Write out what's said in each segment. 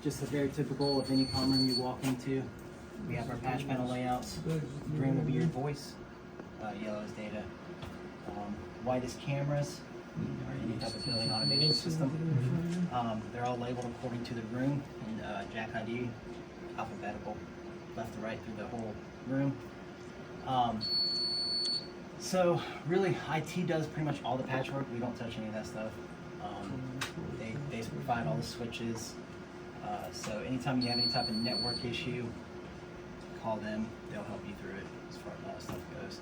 just a very typical of any common room you walk into. We have our patch panel layouts. Green will be your voice. Yellow is data. White is cameras or any type of building automation system. They're all labeled according to the room and Jack ID, alphabetical, left to right through the whole room. So really, IT does pretty much all the patchwork. We don't touch any of that stuff. They provide all the switches. So anytime you have any type of network issue, call them. They'll help you through it as far as all that stuff goes.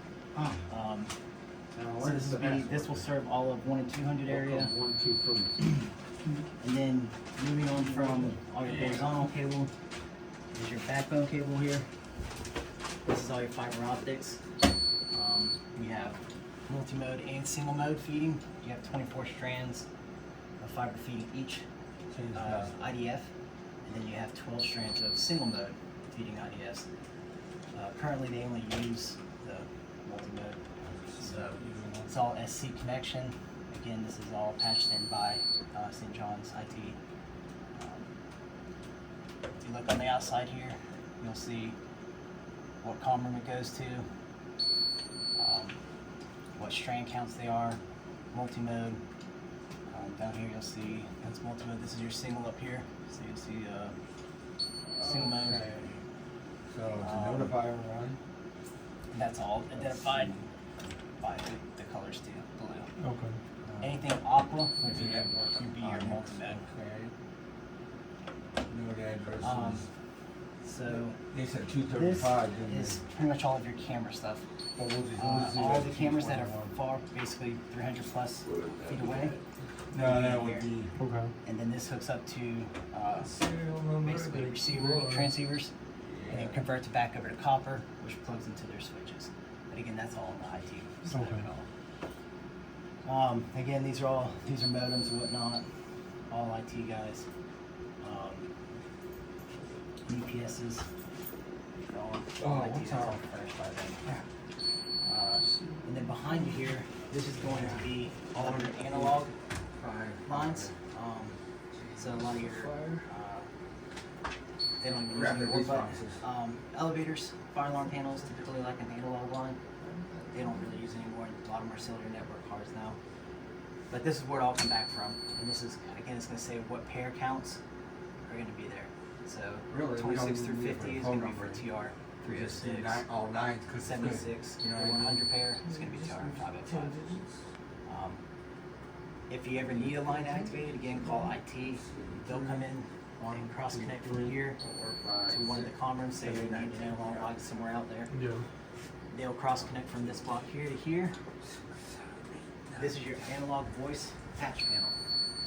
So this will serve all of 1 and 200 area. 1, 2, 3. And then moving on from all your horizontal cable is your backbone cable here. This is all your fiber optics. You have multi-mode and single mode feeding. You have 24 strands of fiber feeding each IDF, and then you have 12 strands of single mode feeding IDFs. Currently they only use the multi-mode, so it's all SC connection. Again, this is all patched in by St. John's IT. If you look on the outside here, you'll see what comm room it goes to, what strand counts they are, multi-mode. Down here you'll see that's multi-mode. This is your single up here, so you'll see single mode. Okay. So it's a notifier one. That's all identified by the colors too, blue. Okay. Anything aqua would be your multi-mode. Okay. Node addresses. So They said this 235, didn't is pretty much all of your camera stuff. All the cameras that are far, basically 300 plus feet away. No, that would be. Okay. And then this hooks up to basically transceivers, and then converts it back over to copper, which plugs into their switches. But again, that's all in the IT side of it all. Again, these are modems and whatnot, all IT guys. UPSs, all IT is all furnished by them. And then behind you here, this is going to be all of your analog lines. So a lot of your they don't even use anymore, but elevators, fire alarm panels, typically like an analog line. They don't really use anymore. A lot of them are cellular network cards now. But this is where it all come back from. And this is, again, it's going to say what pair counts are going to be there. So Really, 26 through 50 is going to be for TR 306. All 9, 76, the 100 pair is going to be TR 505. If you ever need a line activated, again, call IT. They'll come in and cross connect from here to one of the comm rooms. Say you need an analog line somewhere out there. Yeah. They'll cross connect from this block here to here. This is your analog voice patch panel.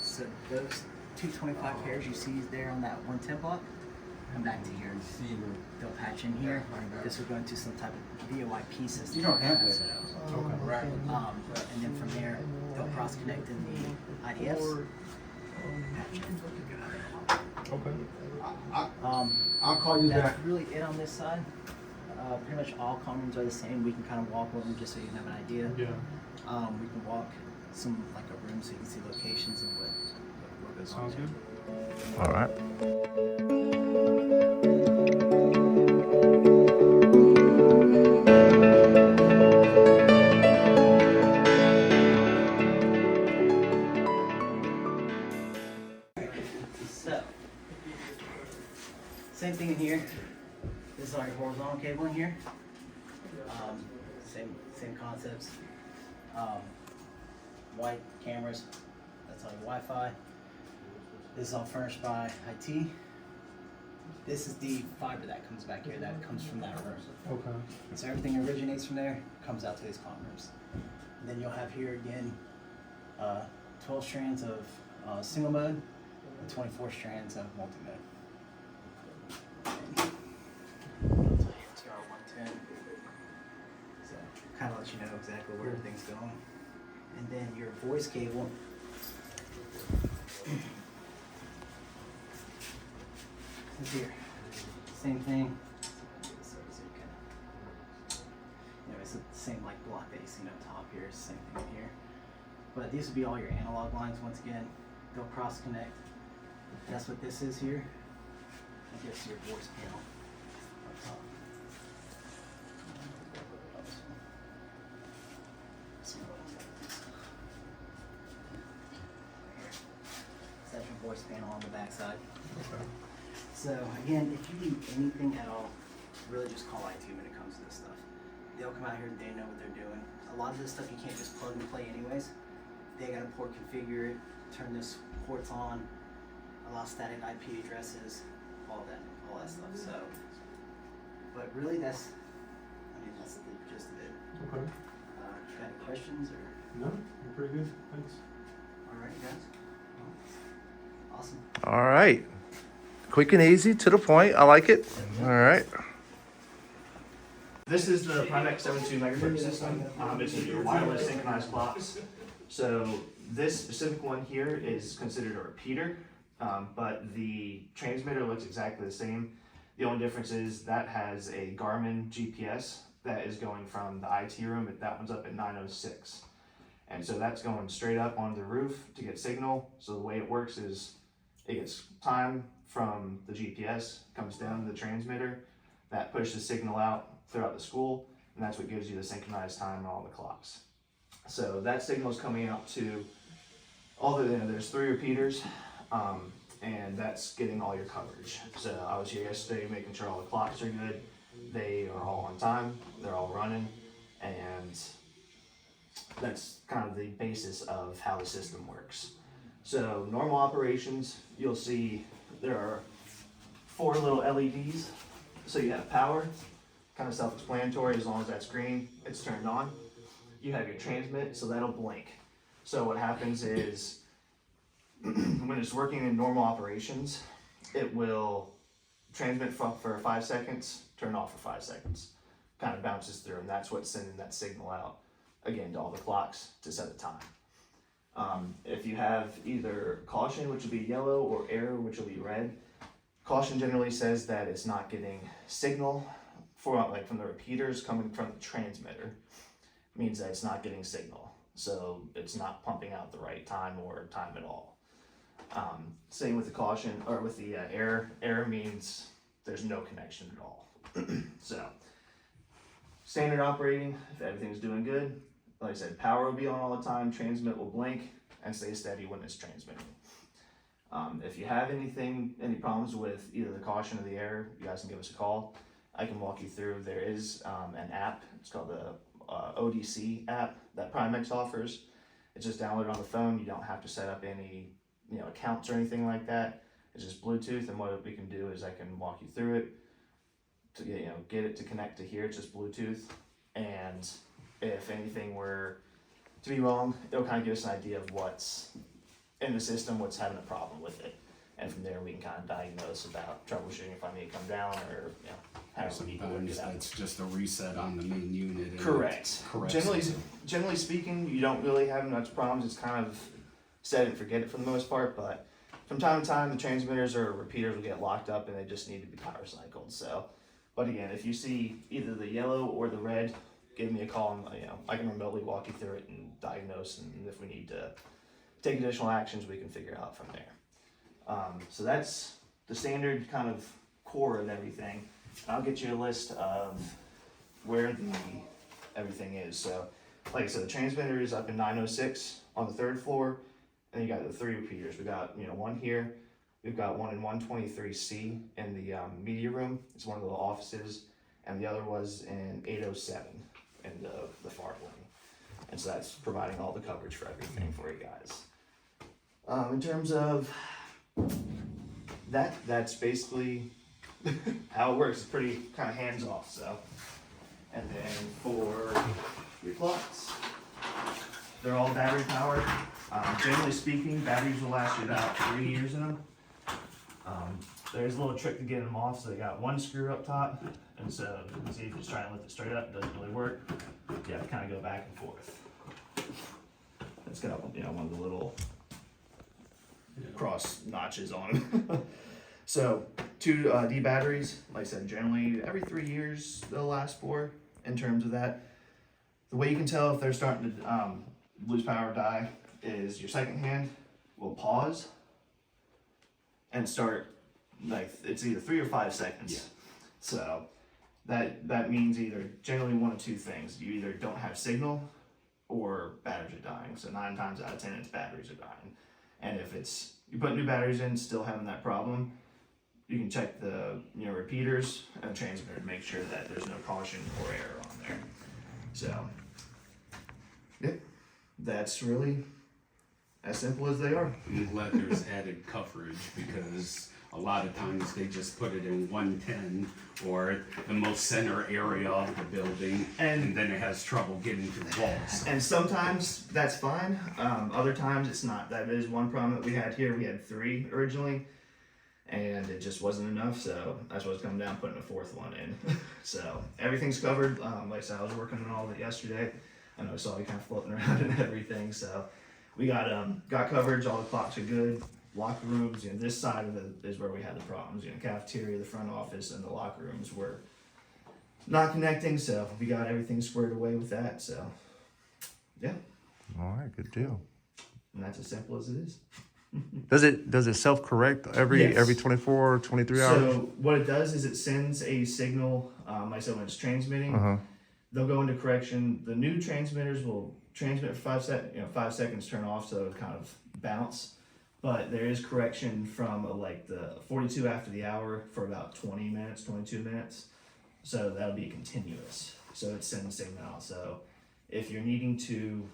So those 225 pairs you see there on that 110 block, come back to here. They'll patch in here. This will go into some type of VoIP system. You don't have that. Okay. Right. And then from there, they'll cross connect in the IDFs. Patch in. Okay. I'll call you That's back. really it on this side. Pretty much all comm rooms are the same. We can kind of walk over them just so you can have an idea. Yeah. We can walk some like a room so you can see locations and what goes on. Sounds good. All right. So, same thing in here. This is our horizontal cable in here. Same concepts. White cameras. That's all your Wi-Fi. This is all furnished by IT. This is the fiber that comes back here. That comes from that room. Okay. So everything originates from there, comes out to these comm rooms. And then you'll have here again 12 strands of single mode and 24 strands of multi-mode. It's our 110. So kind of let you know exactly where everything's going. And then your voice cable. Is here. Same thing. It's the same like block that you see up top here, same thing here. But these would be all your analog lines once again. They'll cross connect. That's what this is here. I guess your voice panel up top. See what else got this. Here. So that's your voice panel on the back side. Okay. So again, if you need anything at all, really just call IT when it comes to this stuff. They'll come out here and they know what they're doing. A lot of this stuff you can't just plug and play anyways. They gotta port configure it, turn this ports on, allow static IP addresses, all that stuff. So, but really that's the gist of it. Okay. You got any questions or? No, you're pretty good. Thanks. All right, guys. Well, awesome. All right. Quick and easy, to the point. I like it. All right. This is the Primex 72 megahertz system. It's a wireless synchronized clocks. So this specific one here is considered a repeater, but the transmitter looks exactly the same. The only difference is that has a Garmin GPS that is going from the IT room, but that one's up at 906. And so that's going straight up onto the roof to get signal. So the way it works is it gets time from the GPS, comes down to the transmitter, that pushes signal out throughout the school, and that's what gives you the synchronized time on all the clocks. So that signal is coming out to all the, there's 3 repeaters, and that's getting all your coverage. So I was here yesterday making sure all the clocks are good. They are all on time, they're all running, and that's kind of the basis of how the system works. So normal operations, you'll see there are 4 little LEDs. So you have power, kind of self-explanatory. As long as that's green, it's turned on. You have your transmit, so that'll blink. So what happens is when it's working in normal operations, it will transmit for 5 seconds, turn off for 5 seconds, kind of bounces through, and that's what's sending that signal out again to all the clocks to set the time. If you have either caution, which will be yellow, or error, which will be red, caution generally says that it's not getting signal from the repeaters coming from the transmitter. It means that it's not getting signal, so it's not pumping out the right time or time at all. Same with the caution, or with the error. Error means there's no connection at all. So standard operating, if everything's doing good, like I said, power will be on all the time, transmit will blink and stay steady when it's transmitting. If you have any problems with either the caution or the error, you guys can give us a call. I can walk you through. There is an app, it's called the ODC app that Primex offers. It's just downloaded on the phone. You don't have to set up any accounts or anything like that. It's just Bluetooth, and what we can do is I can walk you through it to get it to connect to here. It's just Bluetooth, and if anything were to be wrong, it'll kind of give us an idea of what's in the system, what's having a problem with it, and from there we can kind of diagnose about troubleshooting if I need to come down or how we need to work it out. It's just a reset on the main unit. And Correct. Generally speaking, you don't really have much problems. It's kind of set and forget it for the most part, but from time to time the transmitters or repeaters will get locked up and they just need to be power cycled. So, but again, if you see either the yellow or the red, give me a call and I can remotely walk you through it and diagnose, and if we need to take additional actions, we can figure out from there. So that's the standard kind of core of everything. I'll get you a list of where everything is. So like I said, the transmitter is up in 906 on the 3rd floor, and you got the 3 repeaters. We got one here, we've got one in 123C in the media room. It's one of the offices, and the other was in 807 in the far wing. And so that's providing all the coverage for everything for you guys. In terms of that's basically how it works. It's pretty kind of hands off. So, and then for your clocks, they're all battery powered. Generally speaking, batteries will last you about 3 years in them. There's a little trick to get them off. So they got one screw up top, and so you can see if you just try and lift it straight up, it doesn't really work. You have to kind of go back and forth. It's got one of the little cross notches on them. So 2 D batteries, like I said, generally every 3 years they'll last for. In terms of that, the way you can tell if they're starting to lose power or die is your second hand will pause and start like it's either 3 or 5 seconds. Yeah. So that means either generally one of two things. You either don't have signal or batteries are dying. So 9 times out of 10 it's batteries are dying. And if it's you put new batteries in, still having that problem, you can check the repeaters and the transmitter to make sure that there's no caution or error on there. So yep, that's really as simple as they are. I'm glad there's added coverage because a lot of times they just put it in 110 or the most center area of the building, and then it has trouble getting to the walls. And sometimes that's fine. Other times it's not. That is one problem that we had here. We had 3 originally, and it just wasn't enough. So that's what's coming down, putting a 4th one in. So everything's covered. Like I said, I was working on all of it yesterday. I know I saw you kind of floating around and everything. So we got coverage. All the clocks are good. Locker rooms, this side of it is where we had the problems. Cafeteria, the front office, and the locker rooms were not connecting. So we got everything squared away with that. So yeah, All right, good deal. and that's as simple as it is. Does it self-correct Yes. every 24 or 23 hours? So what it does is it sends a signal. Like I said, when it's transmitting, Uh-huh. they'll go into correction. The new transmitters will transmit for 5 seconds, turn off, so it'll kind of bounce. But there is correction from like the 42 after the hour for about 20 minutes, 22 minutes. So that'll be continuous. So it sends signal out. So if you're needing to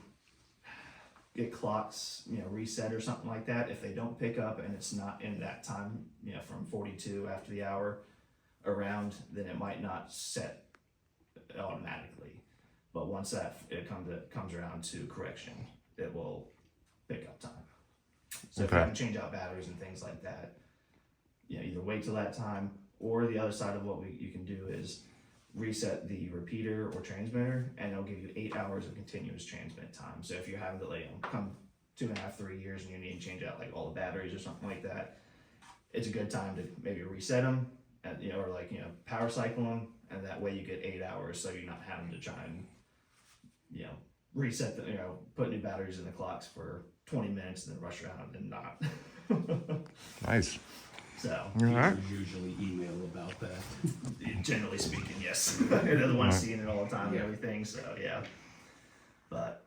get clocks, reset or something like that, if they don't pick up and it's not in that time, from 42 after the hour around, then it might not set automatically. But once it comes around to correction, it will pick up time. So if you Okay. have to change out batteries and things like that, either wait till that time, or the other side of what you can do is reset the repeater or transmitter, and it'll give you 8 hours of continuous transmit time. So if you're having to come 2.5, 3 years and you need to change out like all the batteries or something like that, it's a good time to maybe reset them, and, or power cycle them, and that way you get 8 hours, so you're not having to try and reset the put new batteries in the clocks for 20 minutes and then rush around and not. Nice. So All right. You usually email about that. generally speaking, yes. They're the ones Right. seeing it all the time Yeah. and everything, so yeah. But